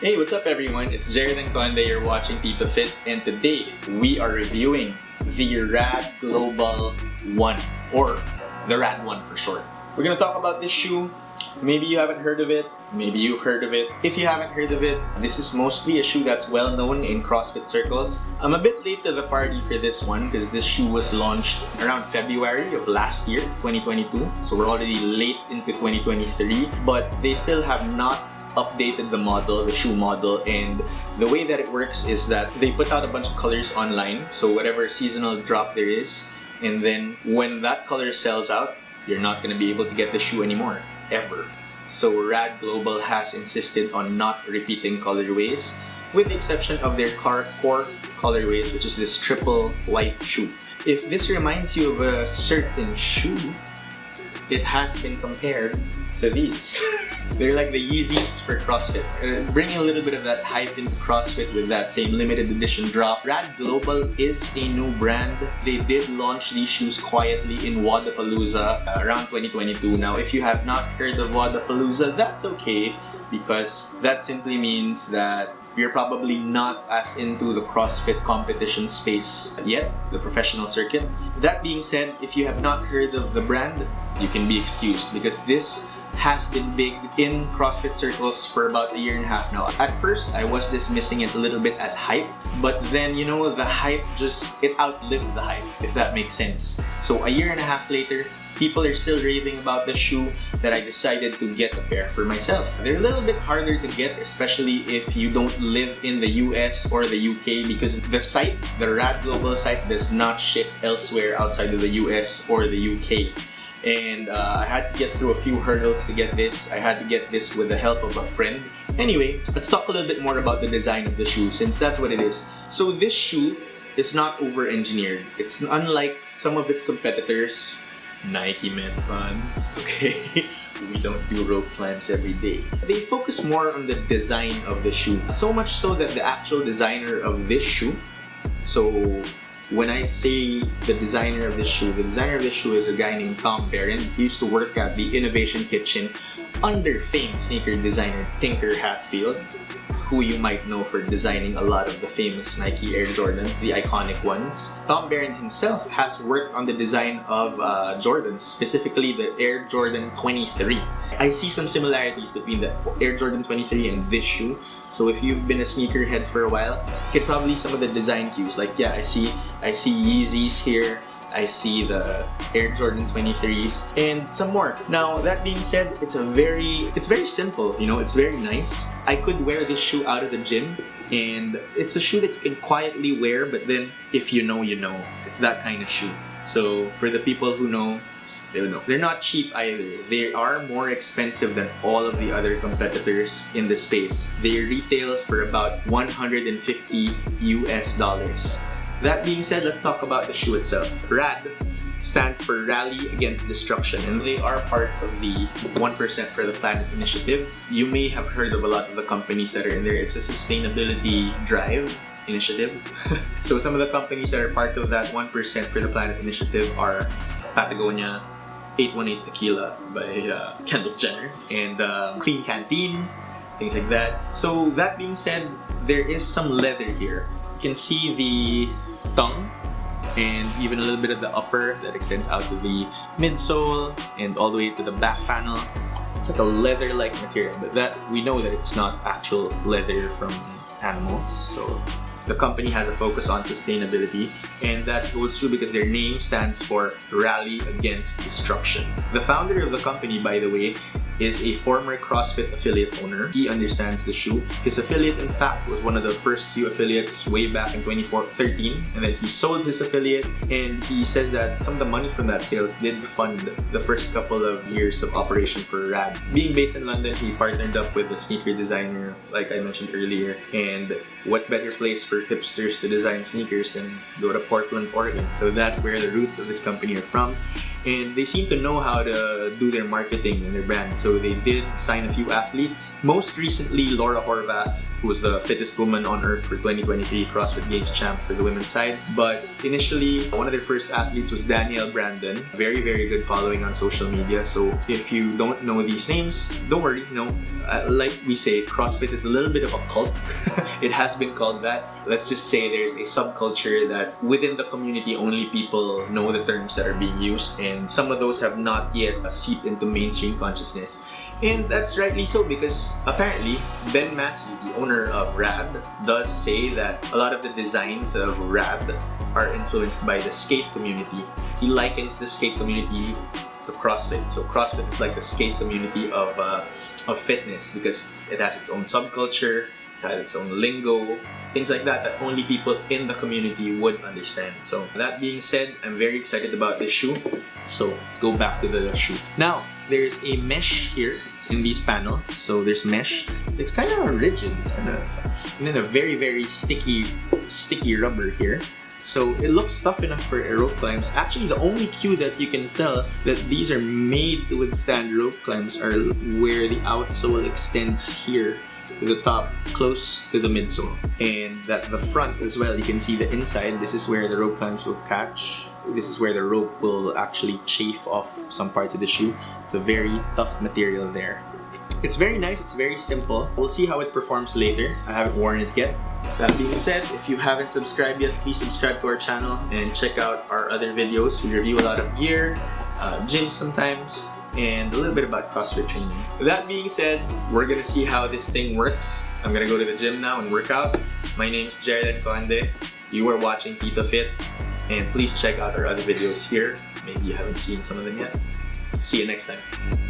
Hey, what's up everyone? It's Jared and Conde. You're watching TitoFit, and today we are reviewing the R.A.D Global One, or the R.A.D One for short. We're gonna talk about this shoe. Maybe you haven't heard of it, maybe you've heard of it. If you haven't heard of it, this is mostly a shoe that's well known in CrossFit circles. I'm a bit late to the party for this one because this shoe was launched around February of last year, 2022. So we're already late into 2023, but they still have not updated the shoe model, and the way that it works is that they put out a bunch of colors online, so whatever seasonal drop there is, and then when that color sells out, you're not going to be able to get the shoe anymore, ever. So R.A.D Global has insisted on not repeating colorways, with the exception of their core colorways, which is this triple white shoe. If this reminds you of a certain shoe, it has been compared to these. They're like the Yeezys for CrossFit. Bringing a little bit of that hype into CrossFit with that same limited edition drop. R.A.D Global is a new brand. They did launch these shoes quietly in Wadapalooza around 2022. Now, if you have not heard of Wadapalooza, that's okay, because that simply means that you're probably not as into the CrossFit competition space yet, the professional circuit. That being said, if you have not heard of the brand, you can be excused, because this has been big in CrossFit circles for about a year and a half now. At first, I was dismissing it a little bit as hype, but then, you know, the hype it outlived the hype, if that makes sense. So a year and a half later, people are still raving about the shoe that I decided to get a pair for myself. They're a little bit harder to get, especially if you don't live in the US or the UK, because the site, the R.A.D Global site, does not ship elsewhere outside of the US or the UK. And I had to get through a few hurdles to get this. I had to get this with the help of a friend. Anyway, let's talk a little bit more about the design of the shoe, since that's what it is. So this shoe is not over-engineered. It's unlike some of its competitors. Nike men fans, okay? We don't do rope climbs every day. They focus more on the design of the shoe. So much so that the actual designer of this shoe, so when I say the designer of this shoe is a guy named Tom Barron. He used to work at the Innovation Kitchen under famed sneaker designer Tinker Hatfield, who you might know for designing a lot of the famous Nike Air Jordans, the iconic ones. Tom Barron himself has worked on the design of Jordans, specifically the Air Jordan 23. I see some similarities between the Air Jordan 23 and this shoe. So if you've been a sneakerhead for a while, get probably some of the design cues. Like, yeah, I see Yeezys here, I see the Air Jordan 23s, and some more. Now, that being said, it's very simple, you know, it's very nice. I could wear this shoe out of the gym, and it's a shoe that you can quietly wear, but then if you know, you know. It's that kind of shoe. So for the people who know, they would know. They're not cheap either. They are more expensive than all of the other competitors in the space. They retail for about $150 US. That being said, let's talk about the shoe itself. R.A.D stands for Rally Against Destruction, and they are part of the 1% for the Planet initiative. You may have heard of a lot of the companies that are in there. It's a sustainability drive initiative. So some of the companies that are part of that 1% for the Planet initiative are Patagonia, 818 Tequila by Kendall Jenner, and Clean Canteen, things like that. So that being said, there is some leather here. You can see the tongue and even a little bit of the upper that extends out to the midsole and all the way to the back panel. It's like a leather-like material, but that we know that it's not actual leather from animals. So the company has a focus on sustainability, and that holds true because their name stands for Rally Against Destruction. The founder of the company, by the way, is a former CrossFit affiliate owner. He understands the shoe. His affiliate, in fact, was one of the first few affiliates way back in 2013, and then he sold his affiliate, and he says that some of the money from that sales did fund the first couple of years of operation for R.A.D. Being based in London, he partnered up with a sneaker designer, like I mentioned earlier, and what better place for hipsters to design sneakers than go to Portland, Oregon. So that's where the roots of this company are from. and they seem to know how to do their marketing and their brand. So they did sign a few athletes. Most recently, Laura Horvath, who was the fittest woman on earth for 2023 CrossFit Games champ for the women's side. But initially, one of their first athletes was Danielle Brandon. Very, very good following on social media. So if you don't know these names, don't worry. Like we say, CrossFit is a little bit of a cult. It has been called that. Let's just say there's a subculture that within the community only people know the terms that are being used, and some of those have not yet seeped into mainstream consciousness. And that's rightly so, because apparently Ben Massey, the owner of R.A.D, does say that a lot of the designs of R.A.D are influenced by the skate community. He likens the skate community to CrossFit. So CrossFit is like the skate community of fitness, because it has its own subculture, it has its own lingo, things like that that only people in the community would understand. So that being said, I'm very excited about this shoe. So let's go back to the shoe. Now, there's a mesh here in these panels. So there's mesh. It's kind of rigid. It's kind of, and then a very, very sticky rubber here. So it looks tough enough for rope climbs. Actually, the only cue that you can tell that these are made to withstand rope climbs are where the outsole extends here to the top, close to the midsole. And that the front as well, you can see the inside. This is where the rope climbs will catch. This is where the rope will actually chafe off some parts of the shoe. It's a very tough material there. It's very nice, it's very simple. We'll see how it performs later. I haven't worn it yet. That being said, if you haven't subscribed yet, please subscribe to our channel and check out our other videos. We review a lot of gear, gyms sometimes, and a little bit about CrossFit training. That being said, we're gonna see how this thing works. I'm gonna go to the gym now and work out. My name's R.A.D. You are watching TitoFit, and please check out our other videos here. Maybe you haven't seen some of them yet. See you next time.